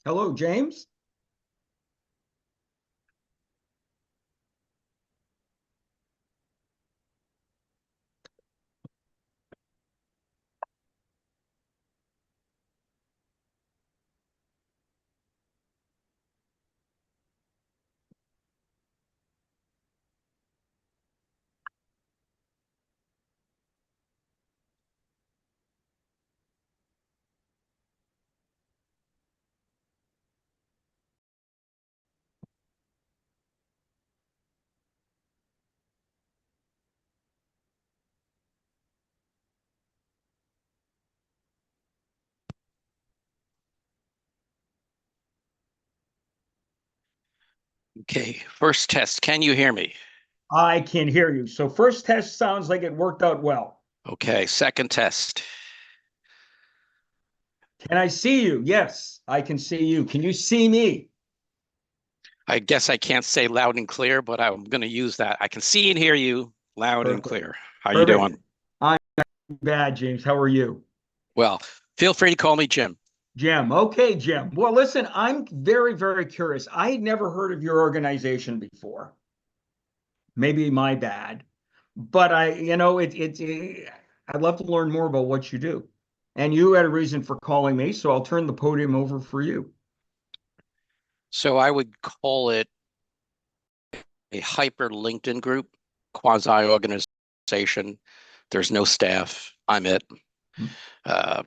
Hello, James. Okay, first test. Can you hear me? I can hear you. So first test sounds like it worked out well. Okay, second test. Can I see you? Yes, I can see you. Can you see me? I guess I can't say loud and clear, but I'm going to use that. I can see and hear you loud and Perfect. clear. How you Perfect. doing? I'm bad, James. How are you? Well, feel free to call me Jim. Jim. Okay, Jim. Well, listen, I'm very, very curious. I had never heard of your organization before. Maybe my bad, but I'd love to learn more about what you do. And you had a reason for calling me, so I'll turn the podium over for you. So I would call it a hyper LinkedIn group, quasi organization. There's no staff. I'm it. Uh,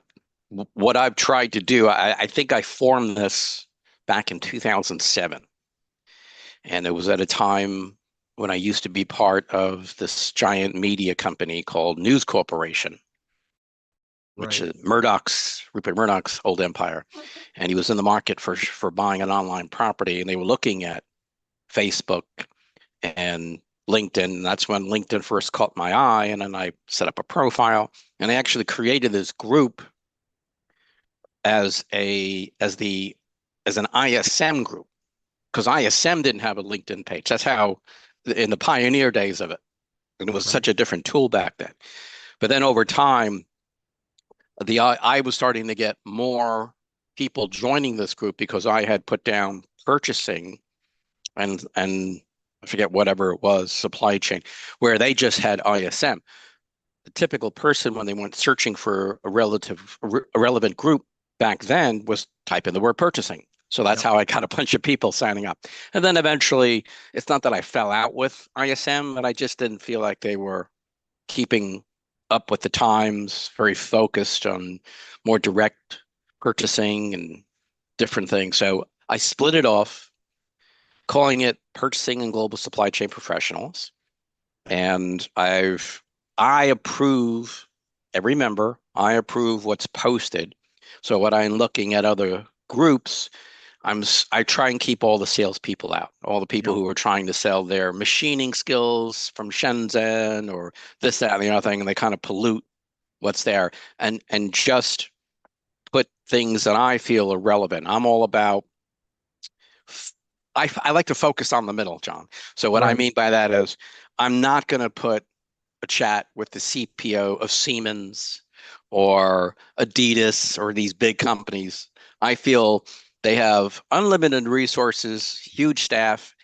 what I've tried to do, I think I formed this back in 2007. And it was at a time when I used to be part of this giant media company called News Corporation, which Right. is Rupert Murdoch's old empire. And he was in the market for buying an online property, and they were looking at Facebook and LinkedIn. And that's when LinkedIn first caught my eye, and then I set up a profile, and I actually created this group as a as the as an ISM group because ISM didn't have a LinkedIn page. That's how in the pioneer days of it. And it was Right. such a different tool back then. But then over time, I was starting to get more people joining this group because I had put down purchasing and I forget whatever it was, supply chain, where they just had ISM. The typical person when they went searching for a relevant group back then was type in the word purchasing. So that's Yep. how I got a bunch of people signing up. And then eventually, it's not that I fell out with ISM, but I just didn't feel like they were keeping up with the times, very focused on more direct purchasing and different things. So I split it off, calling it Purchasing and Global Supply Chain Professionals. And I approve every member, I approve what's posted. So when I'm looking at other groups, I try and keep all the salespeople out, all the people Yep. who are trying to sell their machining skills from Shenzhen or this, that, and the other thing, and they kind of pollute what's there and just put things that I feel are relevant. I'm all about I like to focus on the middle, John. So what I Right. mean by that is I'm not going to put a chat with the CPO of Siemens or Adidas or these big companies. I feel they have unlimited resources, huge staff.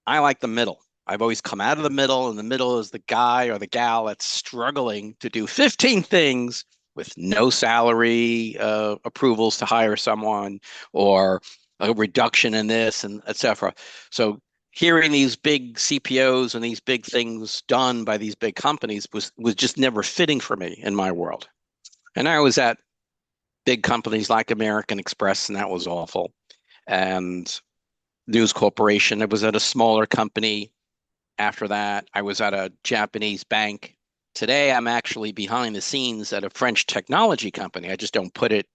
I like the middle. I've always come out of the middle, and the middle is the guy or the gal that's struggling to do 15 things with no salary approvals to hire someone or a reduction in this and etc. So hearing these big CPOs and these big things done by these big companies was just never fitting for me in my world. And I was at big companies like American Express, and that was awful. And News Corporation, it was at a smaller company. After that, I was at a Japanese bank. Today, I'm actually behind the scenes at a French technology company. I just don't put it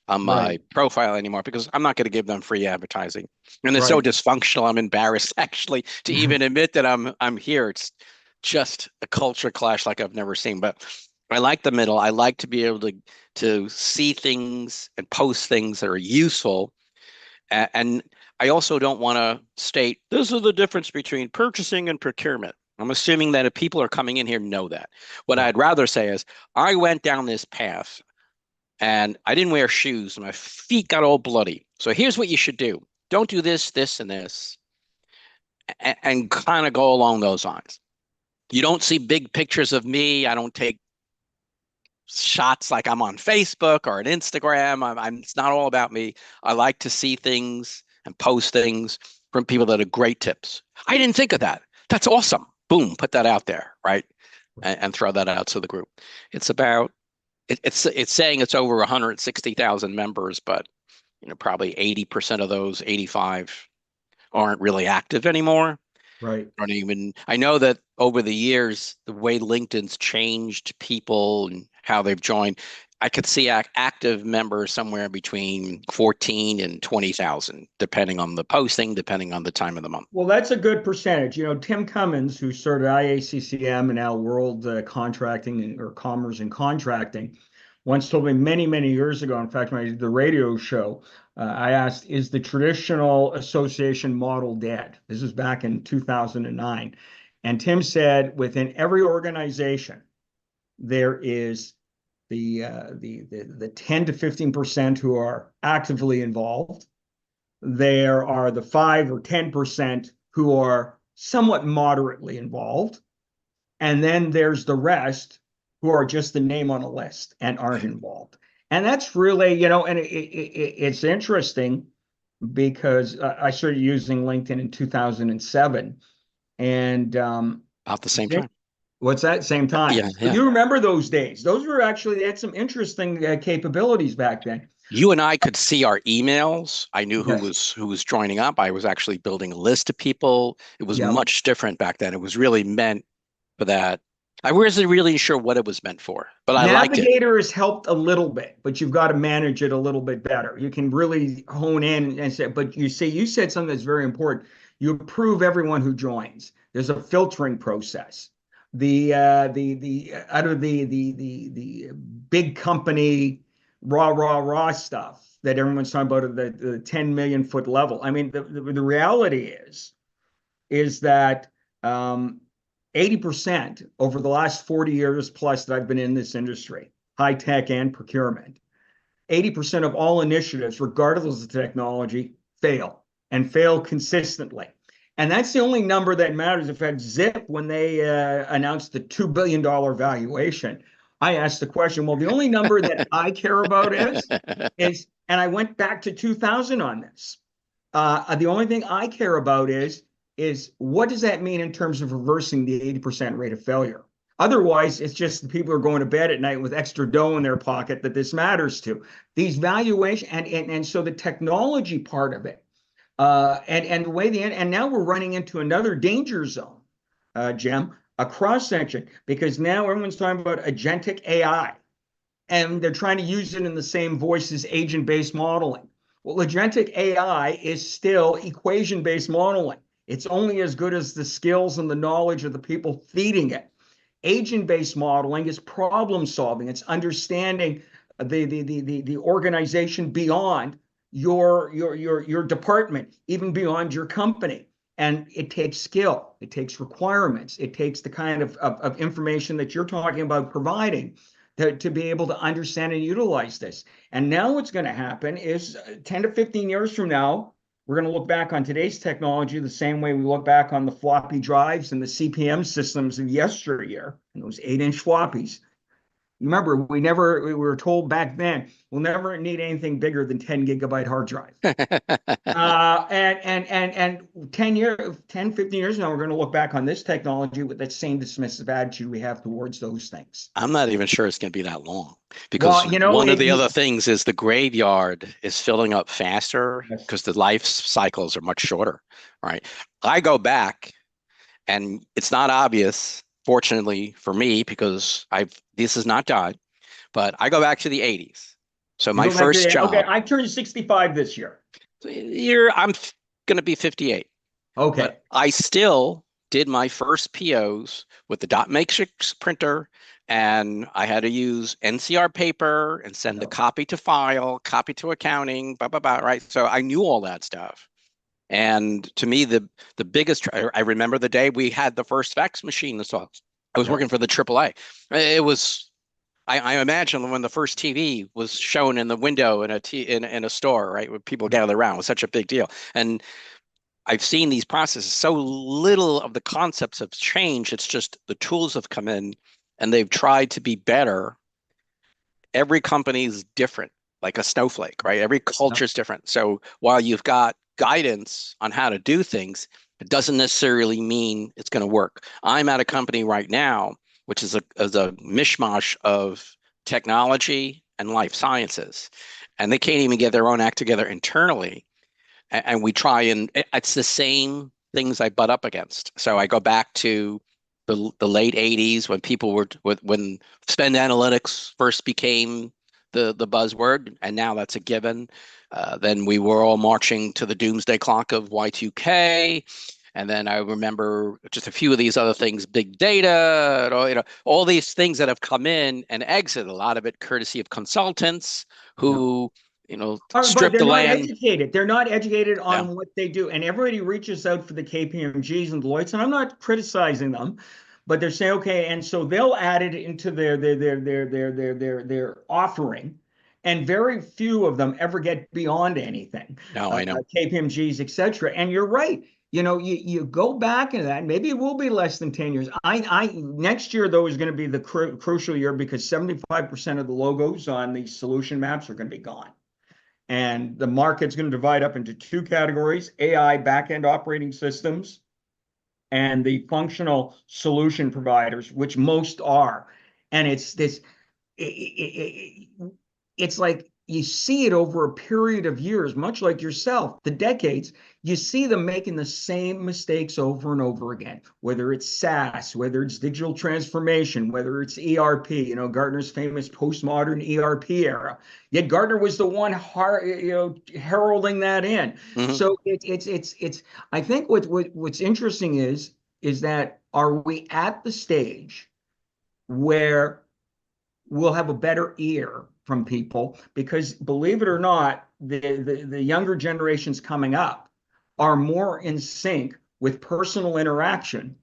on Right. my profile anymore because I'm not going to give them free advertising. And it's so Right. dysfunctional. I'm embarrassed actually to even admit that I'm here. It's just a culture clash like I've never seen. But I like the middle. I like to be able to see things and post things that are useful and I also don't want to state this is the difference between purchasing and procurement. I'm assuming that if people are coming in here know that. What Right. I'd rather say is I went down this path. and I didn't wear shoes, and my feet got all bloody. So here's what you should do. Don't do this, this, and this, and kind of go along those lines. You don't see big pictures of me. I don't take shots like I'm on Facebook or on Instagram. It's not all about me. I like to see things and post things from people that are great tips. I didn't think of that. That's awesome. Boom, put that out there, right? And throw that out to the group. It's about it's saying it's over 160,000 members, but probably 80% of those 85 aren't really active anymore. Right. Don't even, I know that over the years, the way LinkedIn's changed people and how they've joined, I could see active members somewhere between 14 and 20,000, depending on the posting, depending on the time of the month. Well, that's a good percentage. Tim Cummins, who started IACCM and now World Contracting or Commerce and Contracting, once told me many, many years ago. In fact, when I did the radio show, I asked, "Is the traditional association model dead?" This was back in 2009, and Tim said, "Within every organization, there is the 10 to 15% who are actively involved. There are the 5 or 10% who are somewhat moderately involved. And then there's the rest who are just the name on a list and aren't involved." And that's really, and it's interesting because I started using LinkedIn in 2007. And About the same time. what's that? Same time. Yeah, So yeah. you remember those days? Those were actually, they had some interesting capabilities back then. You and I could see our emails. I knew Yes. who was joining up. I was actually building a list of people. It was Yeah. much different back then. It was really meant for that. I wasn't really sure what it was meant for, but I liked it. Navigator has helped a little bit, but you've got to manage it a little bit better. You can really hone in and say, but you said something that's very important. You approve everyone who joins. There's a filtering process. The out of the big company raw stuff that everyone's talking about at the 10 million foot level. I mean, the reality is that 80% over the last 40 years plus that I've been in this industry, high tech and procurement, 80% of all initiatives, regardless of technology, fail and fail consistently. And that's the only number that matters. In fact, Zip, when they announced the $2 billion valuation, I asked the question, well, the only number that I care about and I went back to 2000 on this. The only thing I care about is what does that mean in terms of reversing the 80% rate of failure? Otherwise, it's just the people are going to bed at night with extra dough in their pocket that this matters to. These valuation and so the technology part of it, and the way and now we're running into another danger zone, Jim, a cross section, because now everyone's talking about agentic AI, and they're trying to use it in the same voice as agent-based modeling. Well, agentic AI is still equation-based modeling. It's only as good as the skills and the knowledge of the people feeding it. Agent-based modeling is problem solving. It's understanding the organization beyond your department, even beyond your company. And it takes skill, it takes requirements, it takes the kind of information that you're talking about providing to be able to understand and utilize this. And now what's going to happen is 10 to 15 years from now, we're going to look back on today's technology the same way we look back on the floppy drives and the CPM systems of yesteryear and those 8-inch floppies. Remember, we were told back then we'll never need anything bigger than 10 gigabyte hard drive. And 15 years now, we're going to look back on this technology with that same dismissive attitude we have towards those things. I'm not even sure it's going to be that long because one of the other things is the graveyard is filling up faster because the life cycles are much shorter, right? I go back and it's not obvious, fortunately for me, because this has not died, but I go back to the 80s. So my first job. Okay, I turned 65 this year. I'm going to be 58. Okay. But I still did my first POs with the dot matrix printer, and I had to use NCR paper and send the copy to file, copy to accounting, blah, blah, blah, right? So I knew all that stuff. And to me, the biggest, I remember the day we had the first fax machine installed. I was working for the AAA. It was I imagine when the first TV was shown in the window in a store, right, when people gather around, it was such a big deal. And I've seen these processes. So little of the concepts have changed. It's just the tools have come in and they've tried to be better. Every company is different, like a snowflake, right? Every culture is different. So while you've got guidance on how to do things, it doesn't necessarily mean it's going to work. I'm at a company right now, which is a mishmash of technology and life sciences, and they can't even get their own act together internally. And we try, and it's the same things I butt up against. So I go back to the late 80s when people were when spend analytics first became the buzzword, and now that's a given. Then we were all marching to the doomsday clock of Y2K. And then I remember just a few of these other things, big data, and all these things that have come in and exited, a lot of it courtesy of consultants who, But strip they're the not land. educated. They're not educated Yeah. on what they do. And everybody reaches out for the KPMGs and Deloittes, and I'm not criticizing them, but they're saying, okay, and so they'll add it into their offering. And very few of them ever get beyond anything, No, I know. KPMGs, et cetera. And you're right. You go back into that. Maybe it will be less than 10 years. I next year though is going to be the crucial year because 75% of the logos on these solution maps are going to be gone. And the market's going to divide up into two categories: AI backend operating systems and the functional solution providers, which most are. And it's this, it's like you see it over a period of years, much like yourself, the decades, you see them making the same mistakes over and over again, whether it's SaaS, whether it's digital transformation, whether it's ERP, Gartner's famous postmodern ERP era. Yet Gartner was the one heralding that in. Hmm. So it's I think what's interesting is that are we at the stage where we'll have a better ear from people? Because believe it or not, the younger generations coming up are more in sync with personal interaction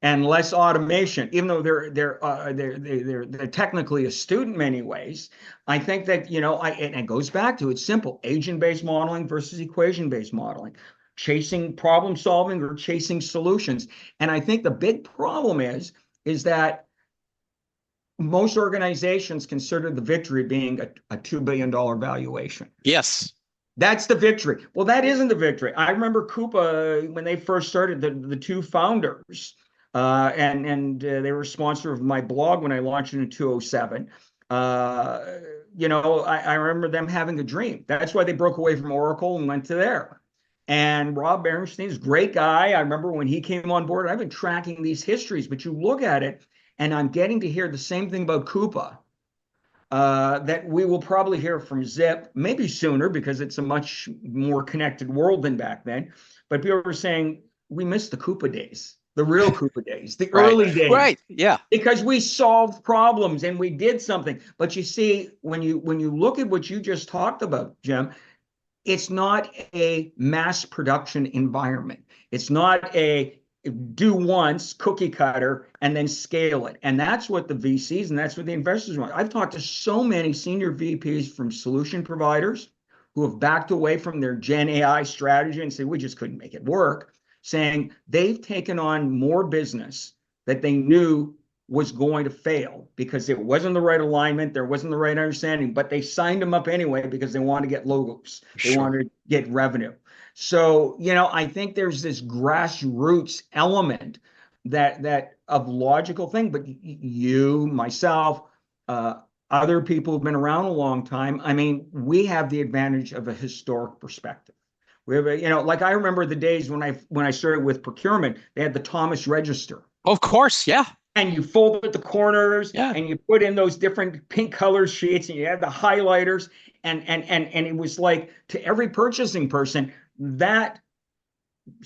and less automation, even though they're technically astute in many ways. I think that and it goes back to, it's simple: agent-based modeling versus equation-based modeling, chasing problem solving or chasing solutions. And I think the big problem is that most organizations consider the victory being a $2 billion valuation. Yes. That's the victory. Well, that isn't the victory. I remember Coupa when they first started, the two founders, and they were a sponsor of my blog when I launched it in 2007. I remember them having a dream. That's why they broke away from Oracle and went to there. And Rob Berenstein's a great guy. I remember when he came on board. I've been tracking these histories, but you look at it, and I'm getting to hear the same thing about Coupa that we will probably hear from Zip, maybe sooner because it's a much more connected world than back then. But people were saying we missed the Coupa days, the real Coupa days, the Right. early days, Right. Yeah. because we solved problems and we did something. But you see, when you look at what you just talked about, Jim, it's not a mass production environment. It's not a do once cookie cutter and then scale it. And that's what the VCs and that's what the investors want. I've talked to so many senior VPs from solution providers who have backed away from their Gen AI strategy and say, we just couldn't make it work, saying they've taken on more business that they knew was going to fail because it wasn't the right alignment, there wasn't the right understanding, but they signed them up anyway because they want to get logos, they Sure. wanted to get revenue. So, I think there's this grassroots element that of logical thing, but you, myself, uh, other people who've been around a long time, I mean, we have the advantage of a historic perspective. We have like I remember the days when I started with procurement, they had the Thomas Register, Of course. Yeah. and you fold at the corners Yeah. and you put in those different pink color sheets and you had the highlighters, and it was like, to every purchasing person, that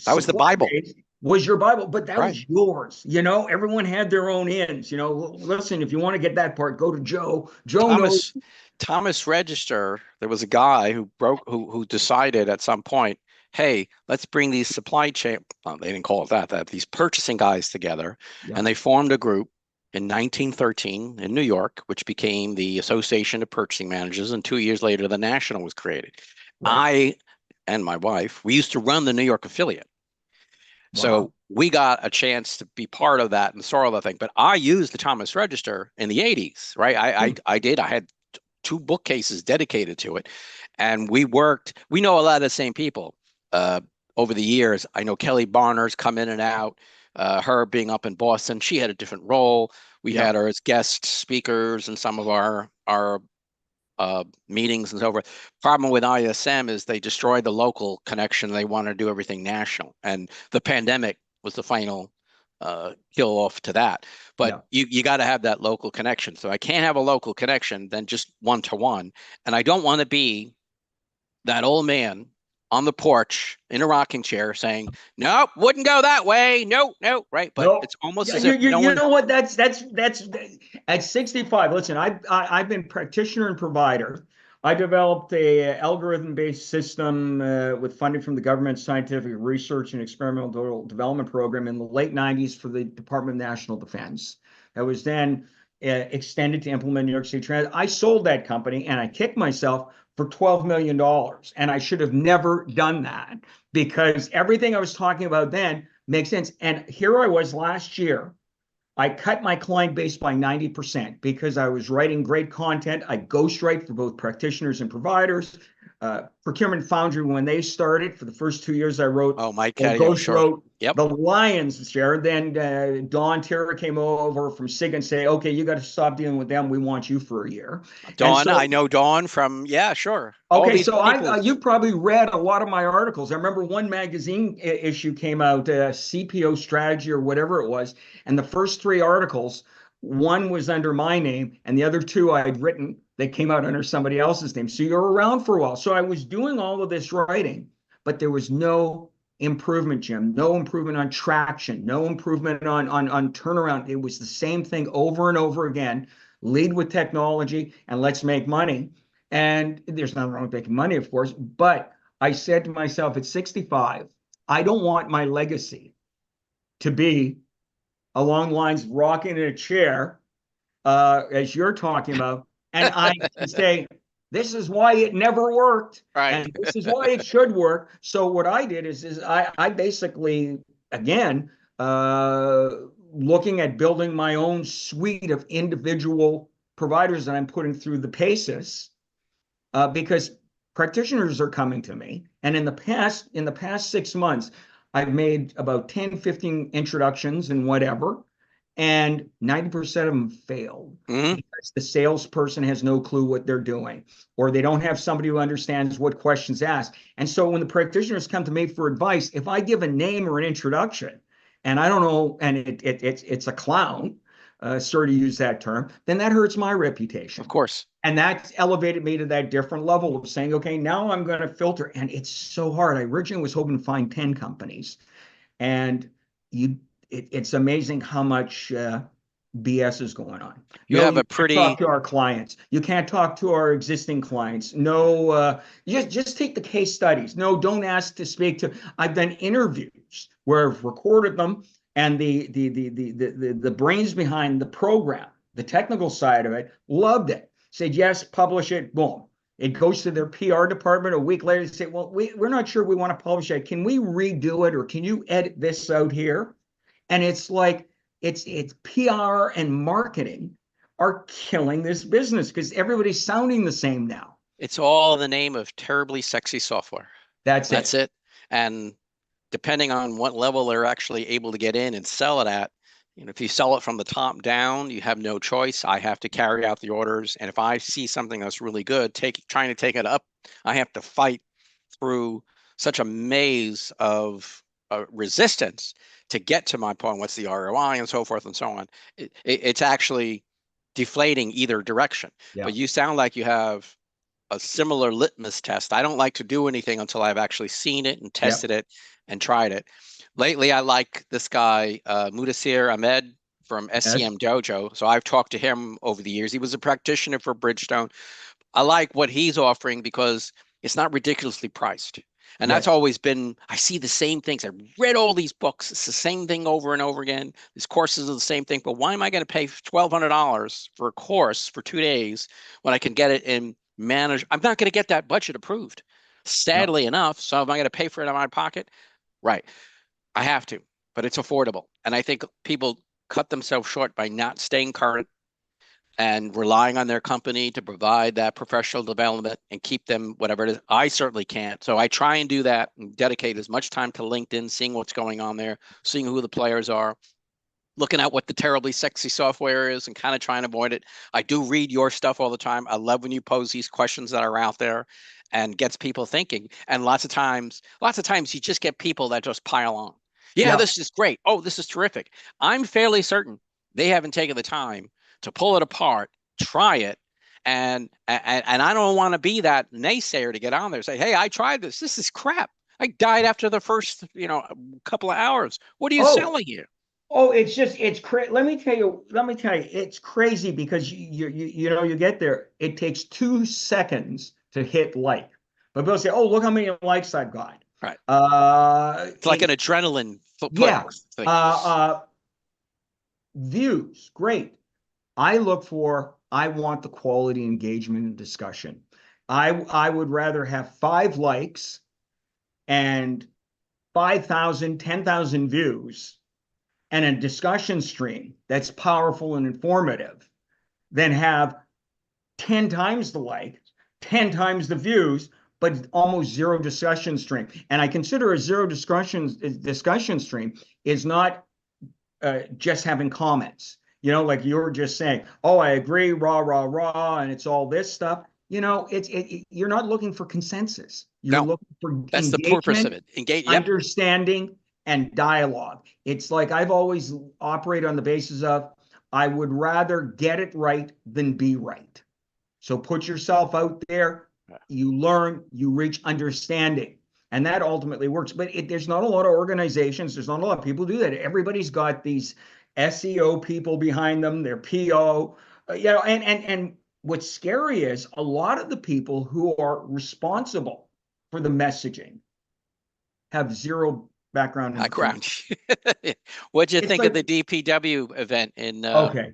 That was the supply Bible. base was your Bible, but that Right. was yours. Everyone had their own ends. Listen, if you want to get that part, go to Joe. Joe knows. Thomas Thomas Register, there was a guy who decided at some point, hey, let's bring these supply chain, well, they didn't call it that, these purchasing guys together, Yeah. and they formed a group in 1913 in New York, which became the Association of Purchasing Managers, and 2 years later, the National was created. Right. I and my wife, we used to run the New York affiliate. So Wow. we got a chance to be part of that and saw all the thing. But I used the Thomas Register in the 80s, right? Hmm. I did. I had two bookcases dedicated to it. And we know a lot of the same people uh, over the years. I know Kelly Barner's come in and out, her being up in Boston. She had a different role. We Yeah. had her as guest speakers in some of our meetings and so forth. Problem with ISM is they destroyed the local connection. They want to do everything national, and the pandemic was the final kill off to that. But Yeah. you got to have that local connection. So I can't have a local connection than just one to one, and I don't want to be that old man on the porch in a rocking chair saying, "Nope, wouldn't go that way. No, no." Right? But No. it's almost Yeah, as if no you one. know what? That's at 65. Listen, I've been practitioner and provider. I developed a algorithm-based system with funding from the government scientific research and experimental development program in the late 90s for the Department of National Defense. That was then extended to implement New York City Transit. I sold that company and I kicked myself for $12 million. And I should have never done that because everything I was talking about then makes sense. And here I was last year. I cut my client base by 90% because I was writing great content. I ghostwrite for both practitioners and providers. Procurement Foundry, when they started, for the first 2 years, I wrote Oh, Mike or Cadio, ghost sure. wrote Yep. the Lions share. Then Dawn Terra came over from SIG and say, okay, you got to stop dealing with them. We want you for a year. And Dawn, so I know Dawn from, yeah, sure. All okay, these so I people. you probably read a lot of my articles. I remember one magazine issue came out, CPO Strategy or whatever it was, and the first three articles, one was under my name, and the other two I had written. They came out under somebody else's name. So you're around for a while. So I was doing all of this writing, but there was no improvement, Jim. No improvement on traction. No improvement on turnaround. It was the same thing over and over again. Lead with technology and let's make money. And there's nothing wrong with making money, of course. But I said to myself at 65, I don't want my legacy to be along lines of rocking in a chair, as you're talking about. And I can say, this is why it never worked. Right. And this is why it should work. So what I did is I basically, again, uh, looking at building my own suite of individual providers that I'm putting through the PACES because practitioners are coming to me. And in the past 6 months, I've made about 10, 15 introductions and whatever, and 90% of them failed Hmm. because the salesperson has no clue what they're doing, or they don't have somebody who understands what questions ask. And so when the practitioners come to me for advice, if I give a name or an introduction, and I don't know, and it's a clown, sorry to use that term, then that hurts my Of reputation. course. And that's elevated me to that different level of saying, okay, now I'm going to filter. And it's so hard. I originally was hoping to find 10 companies. And you, it's amazing how much BS is going on. You No, have you a can't talk pretty, to our clients. You can't talk to our existing clients. No, just take the case studies. No, don't ask to speak to. I've done interviews where I've recorded them, and the brains behind the program, the technical side of it, loved it. Said yes, publish it. Boom. It goes to their PR department a week later. They say, well, we're not sure we want to publish it. Can we redo it, or can you edit this out here? And it's like it's PR and marketing are killing this business because everybody's sounding the same now. it's all in the name of terribly sexy software. That's That's it. it. And depending on what level they're actually able to get in and sell it at, if you sell it from the top down, you have no choice. I have to carry out the orders. And if I see something that's really good, trying to take it up, I have to fight through such a maze of resistance to get to my point. What's the ROI and so forth and so on. It's actually deflating either direction. Yeah. But you sound like you have a similar litmus test. I don't like to do anything until I've actually seen it and Yeah. tested it and tried it. Lately, I like this guy, Mudasir Ahmed from Yes. SCM Dojo. So I've talked to him over the years. He was a practitioner for Bridgestone. I like what he's offering because it's not ridiculously priced. And that's Yes. always been, I see the same things. I read all these books. It's the same thing over and over again. These courses are the same thing. But why am I going to pay $1,200 for a course for 2 days when I can get it in manage? I'm not going to get that budget approved, No. sadly enough. So am I going to pay for it out of my pocket? Right. I have to, but it's affordable. And I think people cut themselves short by not staying current and relying on their company to provide that professional development and keep them whatever it is. I certainly can't. So I try and do that and dedicate as much time to LinkedIn, seeing what's going on there, seeing who the players are, looking at what the terribly sexy software is and kind of trying to avoid it. I do read your stuff all the time. I love when you pose these questions that are out there and gets people thinking. And lots of times you just get people that just pile on. Yeah, Yeah. this is great. Oh, this is terrific. I'm fairly certain they haven't taken the time to pull it apart, try it. And I don't want to be that naysayer to get on there and say, hey, I tried this. This is crap. I died after the first, couple of hours. What are you Oh, selling here? oh, it's crazy. Let me tell you, it's crazy because you get there. It takes 2 seconds to hit like, but they'll say, "Oh, look how many likes I've got." Right. It's like an It adrenaline Yeah. thing. Uh, views, great. I want the quality engagement and discussion. I would rather have 5 likes and 5,000, 10,000 views and a discussion stream that's powerful and informative than have 10 times the likes, 10 times the views, but almost zero discussion stream. And I consider a zero discussion stream is not just having comments. Like you were just saying, oh, I agree, rah, rah, rah, and it's all this stuff. You're not looking for consensus. You're No, looking for that's the purpose of engagement, it. Engage. Yep. understanding, and dialogue. It's like I've always operated on the basis of I would rather get it right than be right. So put yourself out there, you learn, you reach understanding. And that ultimately works. But there's not a lot of organizations, there's not a lot of people who do that. Everybody's got these SEO people behind them, their PO, and what's scary is a lot of the people who are responsible for the messaging have zero background in the field. Background. What'd you It's think of like, the DPW event in okay,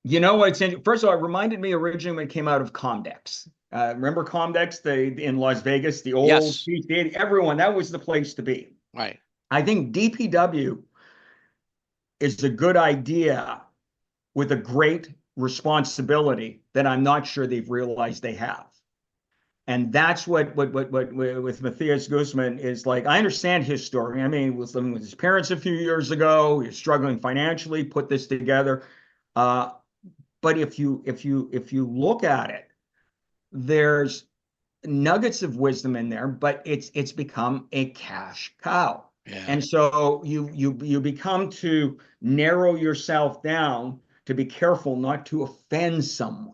you know what's first of all, it reminded me originally when it came out of Comdex. Remember Comdex, in Las Vegas, the old yes. everyone, that was the place to be. Right. I think DPW is a good idea with a great responsibility that I'm not sure they've realized they have. And that's what with Matthias Guzman is like. I understand his story. I mean, he was living with his parents a few years ago. He was struggling financially, put this together. Uh, but if you look at it, there's nuggets of wisdom in there, but it's become a cash cow. Yeah. And so you become to narrow yourself down to be careful not to offend someone,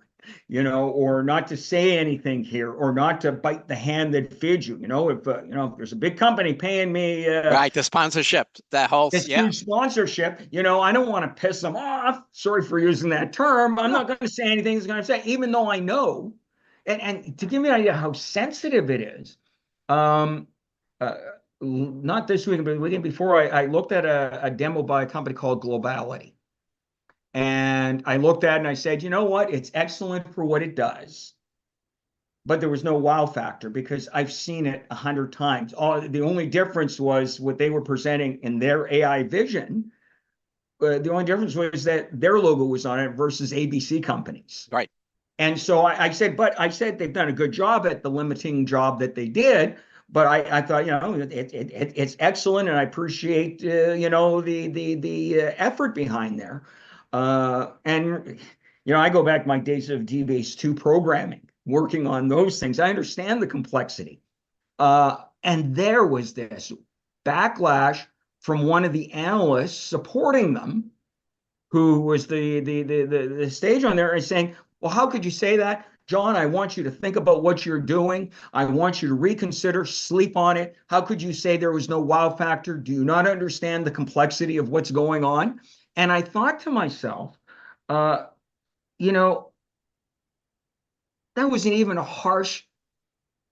or not to say anything here, or not to bite the hand that feeds you. If there's a big company paying me Right. The sponsorship, that whole, this yeah. huge sponsorship, I don't want to piss them off. Sorry for using that term. I'm No. not going to say anything that's going to say, even though I know. And to give you an idea how sensitive it is, um, uh, not this week, but the weekend before, I looked at a demo by a company called Globality. And I looked at it and I said, you know what? It's excellent for what it does. But there was no wow factor because I've seen it 100 times. The only difference was what they were presenting in their AI vision. The only difference was that their logo was on it versus ABC companies. Right. And so I said they've done a good job at the limiting job that they did. But I thought, it's excellent, and I appreciate, the effort behind there. And I go back to my days of DBase 2 programming, working on those things. I understand the complexity. And there was this backlash from one of the analysts supporting them, who was the stage on there, and saying, well, how could you say that? John, I want you to think about what you're doing. I want you to reconsider, sleep on it. How could you say there was no wow factor? Do you not understand the complexity of what's going on? And I thought to myself, uh, you know, that wasn't even a harsh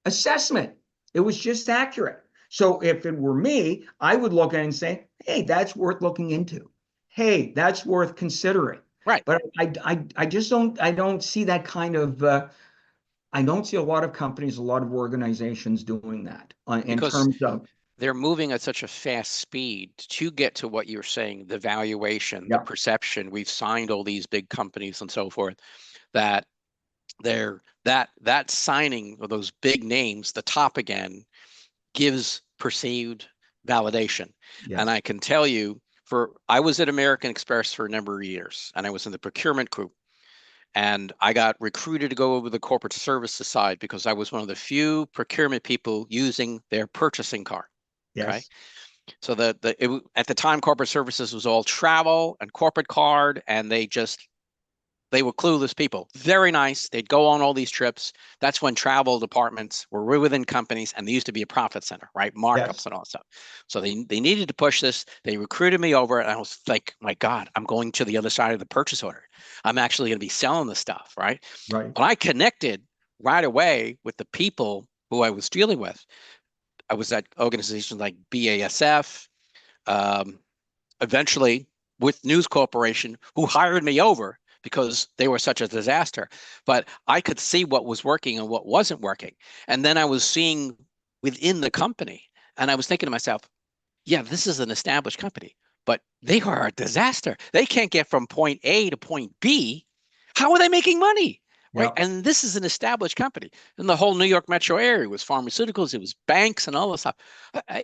assessment. It was just accurate. So if it were me, I would look at it and say, hey, that's worth looking into. Hey, that's worth considering. Right. But I just I don't see that kind of, I don't see a lot of companies, a lot of organizations doing that in Because terms of, they're moving at such a fast speed to get to what you're saying, the valuation, the yeah, perception. We've signed all these big companies and so forth that they're that signing of those big names, the top again, gives perceived validation. And yes, I can tell you, I was at American Express for a number of years, and I was in the procurement group. And I got recruited to go over the corporate services side because I was one of the few procurement people using their purchasing card. Okay. yes, So at the time, corporate services was all travel and corporate card, and they were clueless people. Very nice. They'd go on all these trips. That's when travel departments were within companies, and they used to be a profit center, right? Markups yes, and all that stuff. So they needed to push this. They recruited me over, and I was like, my God, I'm going to the other side of the purchase order. I'm actually going to be selling the stuff, right? right. But I connected right away with the people who I was dealing with. I was at organizations like BASF, um, eventually with News Corporation, who hired me over because they were such a disaster. But I could see what was working and what wasn't working. And then I was seeing within the company, and I was thinking to myself, yeah, this is an established company, but they are a disaster. They can't get from point A to point B. How are they making money? Right. Yeah, And this is an established company. And the whole New York metro area was pharmaceuticals, it was banks and all this stuff.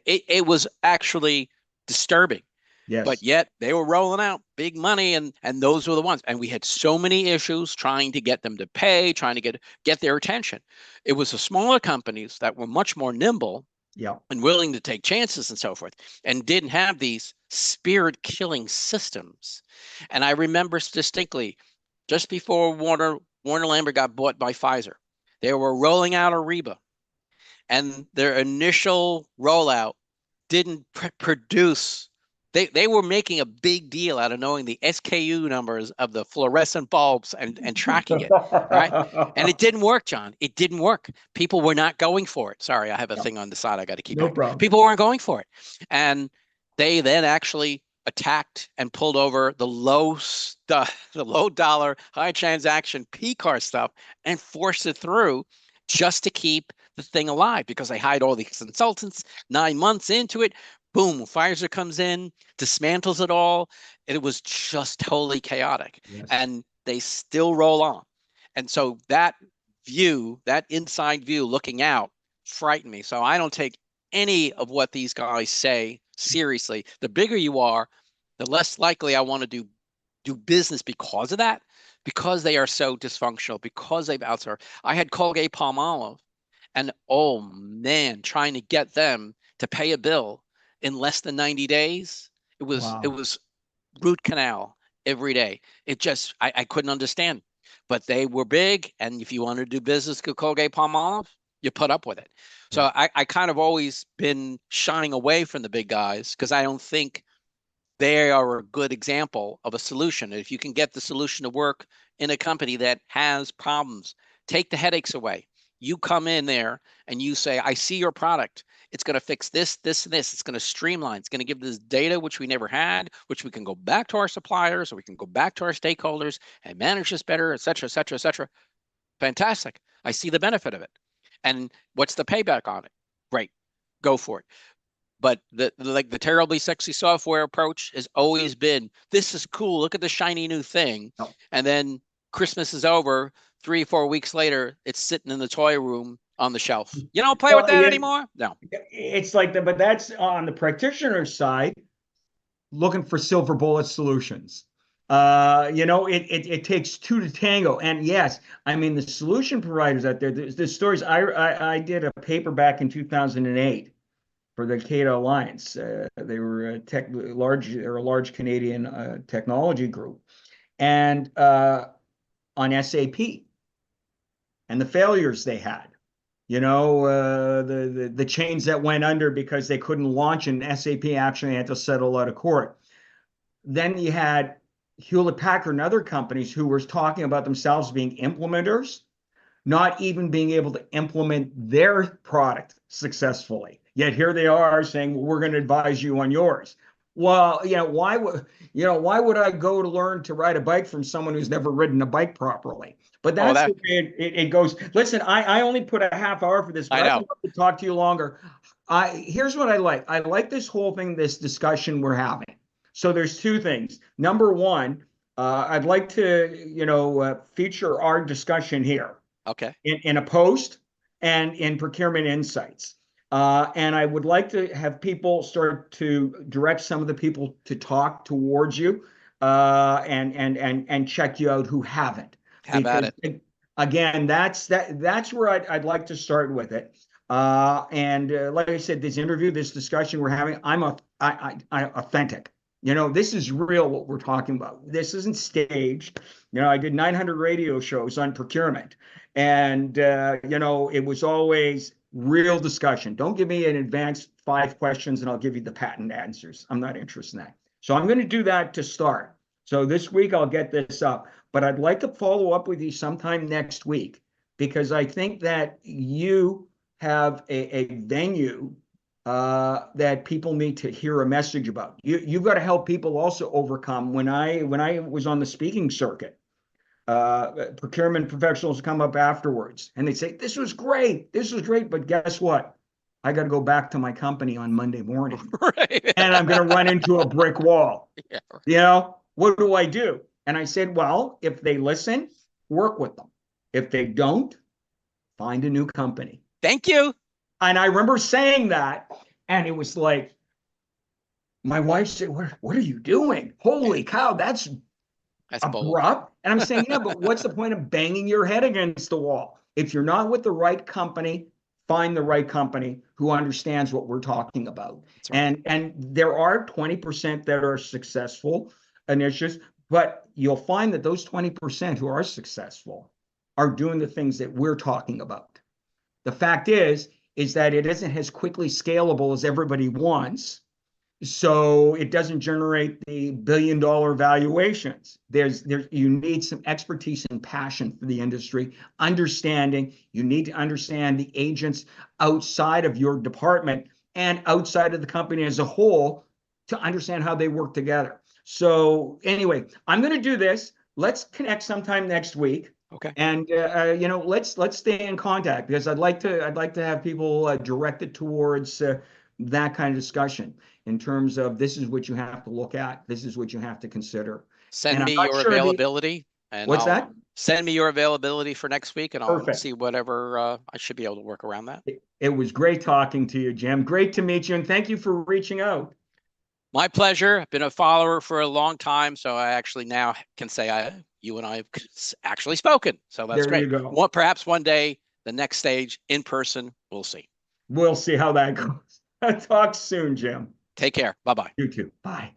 It was actually disturbing, but yes, yet they were rolling out big money, and those were the ones. And we had so many issues trying to get them to pay, trying to get their attention. It was the smaller companies that were much more nimble yeah, and willing to take chances and so forth, and didn't have these spirit killing systems. And I remember distinctly, just before Warner Lambert got bought by Pfizer, they were rolling out Ariba, and their initial rollout didn't produce. They were making a big deal out of knowing the SKU numbers of the fluorescent bulbs and tracking it. All right. And it didn't work, John. It didn't work. People were not going for it. Sorry, I have a yeah, thing on the side I got to keep no going. problem. People weren't going for it. And they then actually attacked and pulled over the low dollar, high transaction P car stuff and forced it through just to keep the thing alive, because they hired all these consultants. 9 months into it, boom, Pfizer comes in, dismantles it all. It was just totally chaotic. Yes, And they still roll on. And so that view, that inside view looking out, frightened me. So I don't take any of what these guys say seriously. The bigger you are, the less likely I want to do business because of that, because they are so dysfunctional, because they've outsourced. I had Colgate Palmolive, and oh man, trying to get them to pay a bill in less than 90 days, it wow, was root canal every day. It just I couldn't understand. But they were big, and if you want to do business with Colgate Palmolive, you put up with it. yeah, So I kind of always been shying away from the big guys because I don't think they are a good example of a solution. If you can get the solution to work in a company that has problems, take the headaches away. You come in there and you say, I see your product. It's going to fix this, this, and this. It's going to streamline. It's going to give this data, which we never had, which we can go back to our suppliers, or we can go back to our stakeholders and manage this better, et cetera, et cetera, et cetera. Fantastic. I see the benefit of it. And what's the payback on it? Great. Go for it. But the terribly sexy software approach has always been, this is cool, look at the shiny new thing. no. And then Christmas is over, 3 or 4 weeks later, it's sitting in the toy room on the shelf. You don't play with Well, that yeah, anymore? No. it's like that, but that's on the practitioner side, looking for silver bullet solutions. It takes two to tango. And yes, I mean the solution providers out there. The stories I did a paper back in 2008 for the Cato Alliance. They were a large Canadian technology group, and on SAP and the failures they had. The chains that went under because they couldn't launch, and SAP actually had to settle out of court. Then you had Hewlett Packard and other companies who were talking about themselves being implementers, not even being able to implement their product successfully. Yet here they are saying, well, we're going to advise you on yours. Well, why would I go to learn to ride a bike from someone who's never ridden a bike properly? But Oh, that's the way it goes. Listen, I only put a half hour for this, but I I know. would love to talk to you longer. Here's what I like. I like this whole thing, this discussion we're having. So there's two things. Number one, I'd like to, feature our discussion here Okay. in a post and in procurement insights. And I would like to have people start to direct some of the people to talk towards you and check you out who haven't. Have at Because it. again, that's where I'd like to start with it. And like I said, this discussion we're having, I authentic. This is real what we're talking about. This isn't staged. I did 900 radio shows on procurement, and it was always real discussion. Don't give me an advanced 5 questions and I'll give you the patent answers. I'm not interested in that. So I'm going to do that to start. So this week I'll get this up, but I'd like to follow up with you sometime next week because I think that you have a venue that people need to hear a message about. You've got to help people also overcome. When I was on the speaking circuit, procurement professionals come up afterwards and they say, this was great, but guess what? I got to go back to my company on Monday morning. Right. And I'm going to run into a brick wall. Yeah. What do I do? And I said, well, if they listen, work with them. If they don't, find a new company. Thank you. And I remember saying that, and it was like, my wife said, what are you doing? Holy cow, that's bold. abrupt. And I'm saying, yeah, but what's the point of banging your head against the wall? If you're not with the right company, find the right company who understands what we're talking about. Right. And there are 20% that are successful initiatives, but you'll find that those 20% who are successful are doing the things that we're talking about. The fact is that it isn't as quickly scalable as everybody wants. So it doesn't generate the billion-dollar valuations. You need some expertise and passion for the industry, understanding. You need to understand the agents outside of your department and outside of the company as a whole to understand how they work together. So anyway, I'm going to do this. Let's connect sometime next week. Okay. And let's stay in contact because I'd like to have people directed towards that kind of discussion in terms of this is what you have to look at, this is what you have to consider. Send me your availability, and what's that? Send me your availability for next week, and I'll Perfect. see whatever I should be able to work around that. It was great talking to you, Jim. Great to meet you, and thank you for reaching out. My pleasure. I've been a follower for a long time, so I actually now can say you and I have actually spoken. So that's great. There you go. Perhaps one day, the next stage in person, we'll see. We'll see how that goes. Talk soon, Jim. Take care. Bye-bye. You too. Bye.